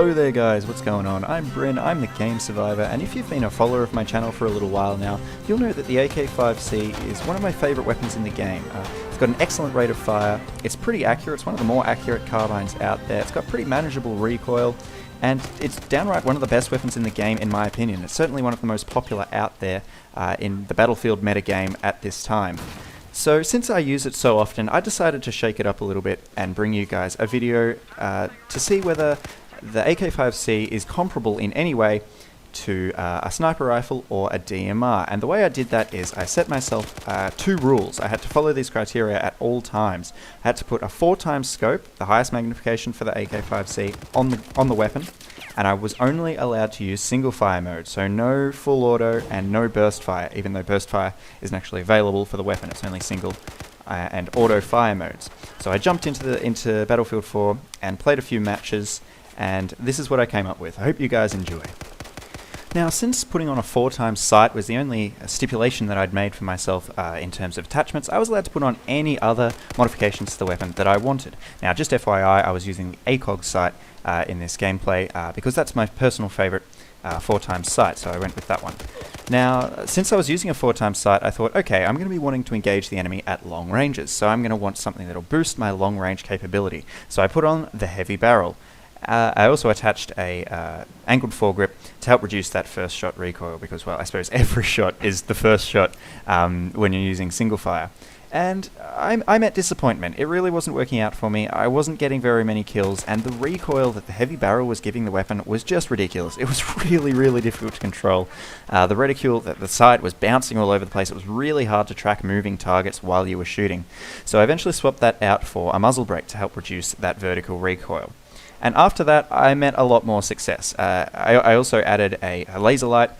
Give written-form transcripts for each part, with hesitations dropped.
Hello there guys, what's going on? I'm Bryn, I'm the Game Survivor, and if you've been a follower of my channel for a little while now, you'll know that the AK5C is one of my favourite weapons in the game. It's got an excellent rate of fire, it's pretty accurate, it's one of the more accurate carbines out there, it's got pretty manageable recoil, and it's downright one of the best weapons in the game in my opinion. It's certainly one of the most popular out there in the Battlefield metagame at this time. So since I use it so often, I decided to shake it up a little bit and bring you guys a video to see whether the AK5C is comparable in any way to a sniper rifle or a DMR. And the way I did that is I set myself two rules. I had to follow these criteria at all times. I had to put a 4x scope, the highest magnification for the AK5C, on the weapon, and I was only allowed to use single fire mode, so no full auto and no burst fire, even though burst fire isn't actually available for the weapon, it's only single and auto fire modes. So I jumped into Battlefield 4 and played a few matches, and this is what I came up with. I hope you guys enjoy. Now, since putting on a 4x sight was the only stipulation that I'd made for myself in terms of attachments, I was allowed to put on any other modifications to the weapon that I wanted. Now, just FYI, I was using the ACOG sight in this gameplay because that's my personal favourite 4x sight, so I went with that one. Now, since I was using a 4x sight, I thought, okay, I'm going to be wanting to engage the enemy at long ranges, so I'm going to want something that'll boost my long range capability. So I put on the heavy barrel. I also attached a angled foregrip to help reduce that first shot recoil because, well, I suppose every shot is the first shot when you're using single fire. And I met disappointment. It really wasn't working out for me. I wasn't getting very many kills, and the recoil that the heavy barrel was giving the weapon was just ridiculous. It was really, really difficult to control. The reticule, the sight was bouncing all over the place. It was really hard to track moving targets while you were shooting. So I eventually swapped that out for a muzzle brake to help reduce that vertical recoil. And after that, I met a lot more success. I also added a laser light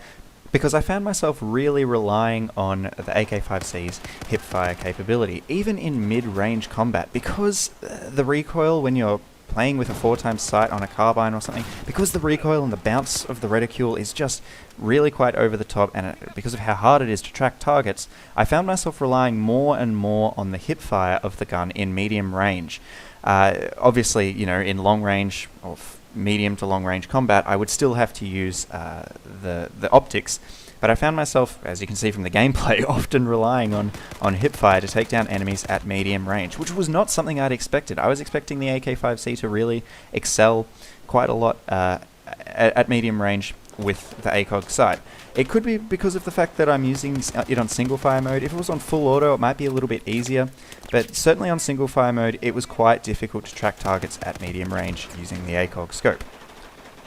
because I found myself really relying on the AK5C's hipfire capability, even in mid-range combat, because the recoil when you're playing with a 4x sight on a carbine or something, because the recoil and the bounce of the reticule is just really quite over the top, and because of how hard it is to track targets, I found myself relying more and more on the hipfire of the gun in medium range. Obviously, you know, in long range or medium to long range combat, I would still have to use the optics, but I found myself, as you can see from the gameplay, often relying on hipfire to take down enemies at medium range, which was not something I'd expected. I was expecting the AK5C to really excel quite a lot at medium range with the ACOG sight. It could be because of the fact that I'm using it on single fire mode. If it was on full auto, it might be a little bit easier, but certainly on single fire mode, it was quite difficult to track targets at medium range using the ACOG scope.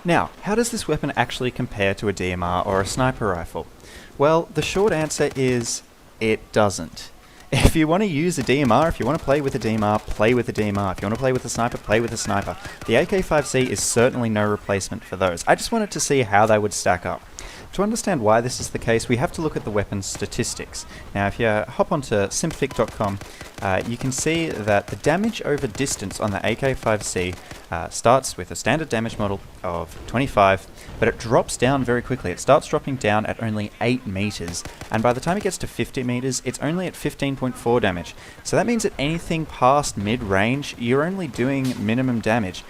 Now, how does this weapon actually compare to a DMR or a sniper rifle? Well, the short answer is it doesn't. If you want to use a DMR, if you want to play with a DMR, play with a DMR. If you want to play with a sniper, play with a sniper. The AK5C is certainly no replacement for those. I just wanted to see how they would stack up. To understand why this is the case, we have to look at the weapon's statistics. Now, if you hop onto symphic.com, you can see that the damage over distance on the AK5C starts with a standard damage model of 25, but it drops down very quickly. It starts dropping down at only 8 meters, and by the time it gets to 50 meters, it's only at 15.4 damage. So that means that anything past mid-range, you're only doing minimum damage.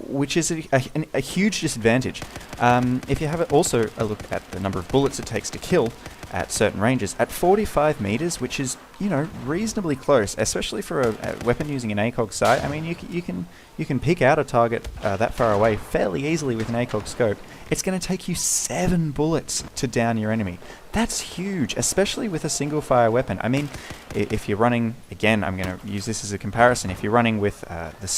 Which is a huge disadvantage. If you have also a look at the number of bullets it takes to kill at certain ranges, at 45 meters, which is, you know, reasonably close, especially for a weapon using an ACOG sight. I mean, you can pick out a target that far away fairly easily with an ACOG scope. It's going to take you 7 bullets to down your enemy. That's huge, especially with a single fire weapon. I mean, if you're running, again, I'm going to use this as a comparison, if you're running with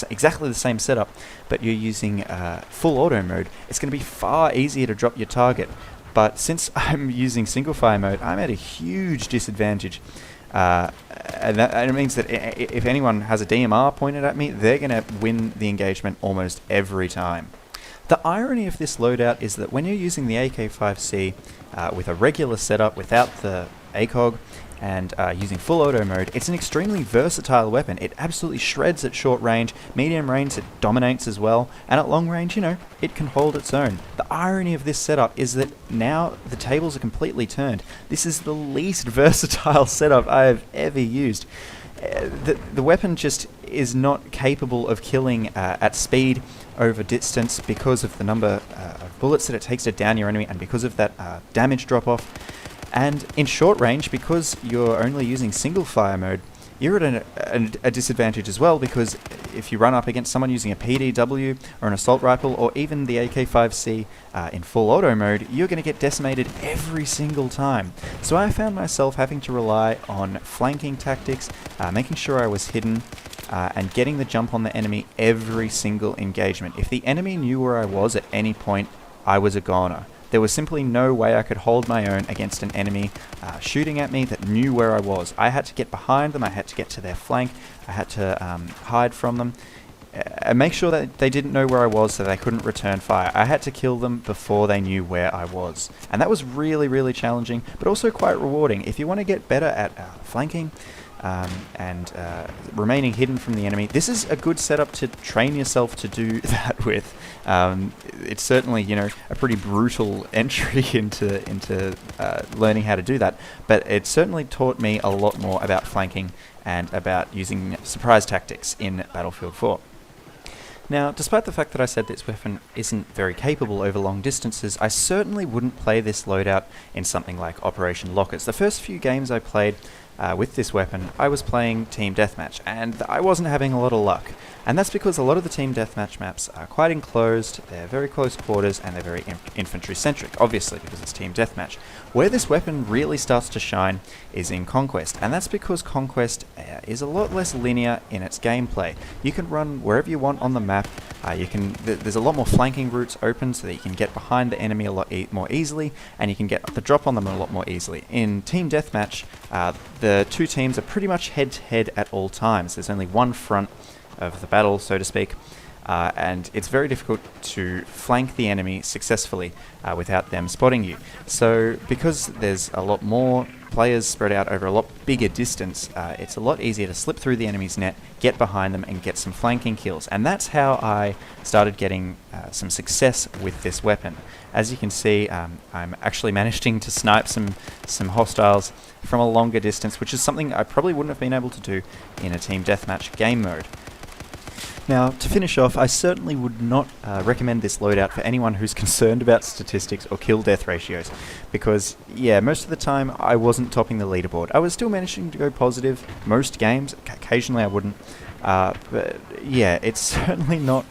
exactly the same setup, but you're using full auto mode, it's going to be far easier to drop your target. But since I'm using single fire mode, I'm at a huge disadvantage. And it means that if anyone has a DMR pointed at me, they're going to win the engagement almost every time. The irony of this loadout is that when you're using the AK5C with a regular setup without the ACOG and using full auto mode, it's an extremely versatile weapon. It absolutely shreds at short range, medium range it dominates as well, and at long range, you know, it can hold its own. The irony of this setup is that now the tables are completely turned. This is the least versatile setup I have ever used. The weapon just is not capable of killing at speed over distance because of the number of bullets that it takes to down your enemy, and because of that damage drop-off. And in short range, because you're only using single fire mode, you're at a disadvantage as well, because if you run up against someone using a PDW or an assault rifle or even the AK5C in full auto mode, you're going to get decimated every single time. So I found myself having to rely on flanking tactics, making sure I was hidden, and getting the jump on the enemy every single engagement. If the enemy knew where I was at any point, I was a goner. There was simply no way I could hold my own against an enemy shooting at me that knew where I was. I had to get behind them, I had to get to their flank, I had to hide from them, and make sure that they didn't know where I was so they couldn't return fire. I had to kill them before they knew where I was. And that was really, really challenging, but also quite rewarding. If you want to get better at flanking, and remaining hidden from the enemy, this is a good setup to train yourself to do that with. It's certainly, you know, a pretty brutal entry into learning how to do that, but it certainly taught me a lot more about flanking and about using surprise tactics in Battlefield 4. Now, despite the fact that I said this weapon isn't very capable over long distances, I certainly wouldn't play this loadout in something like Operation Lockers. The first few games I played with this weapon, I was playing Team Deathmatch, and I wasn't having a lot of luck. And that's because a lot of the Team Deathmatch maps are quite enclosed, they're very close quarters, and they're very infantry-centric, obviously, because it's Team Deathmatch. Where this weapon really starts to shine is in Conquest, and that's because Conquest is a lot less linear in its gameplay. You can run wherever you want on the map, there's a lot more flanking routes open so that you can get behind the enemy a lot more easily, and you can get the drop on them a lot more easily. In Team Deathmatch, the two teams are pretty much head-to-head at all times. There's only one front of the battle, so to speak, and it's very difficult to flank the enemy successfully without them spotting you. So because there's a lot more players spread out over a lot bigger distance, it's a lot easier to slip through the enemy's net, get behind them, and get some flanking kills. And that's how I started getting some success with this weapon. As you can see, I'm actually managing to snipe some hostiles from a longer distance, which is something I probably wouldn't have been able to do in a Team Deathmatch game mode. Now, to finish off, I certainly would not recommend this loadout for anyone who's concerned about statistics or kill-death ratios, because, yeah, most of the time I wasn't topping the leaderboard. I was still managing to go positive most games, occasionally I wouldn't, but yeah, it's certainly not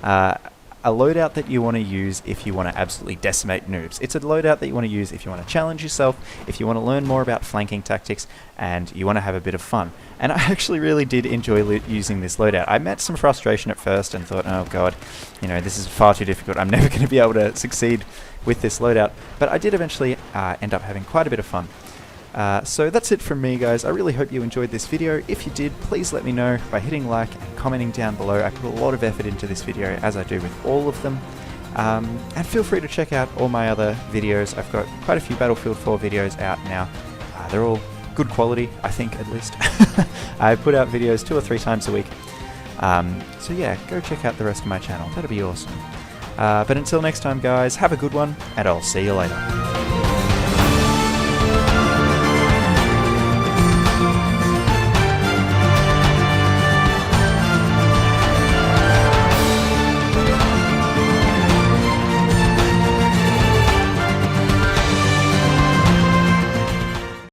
a loadout that you want to use if you want to absolutely decimate noobs. It's a loadout that you want to use if you want to challenge yourself, if you want to learn more about flanking tactics, and you want to have a bit of fun. And I actually really did enjoy using this loadout. I met some frustration at first and thought, oh god, you know, this is far too difficult. I'm never going to be able to succeed with this loadout. But I did eventually end up having quite a bit of fun. So that's it from me, guys. I really hope you enjoyed this video. If you did, please let me know by hitting like and commenting down below. I put a lot of effort into this video, as I do with all of them. And feel free to check out all my other videos. I've got quite a few Battlefield 4 videos out now. They're all good quality, I think, at least. I put out videos 2 or 3 times a week. So yeah, go check out the rest of my channel. That'd be awesome. But until next time, guys, have a good one, and I'll see you later.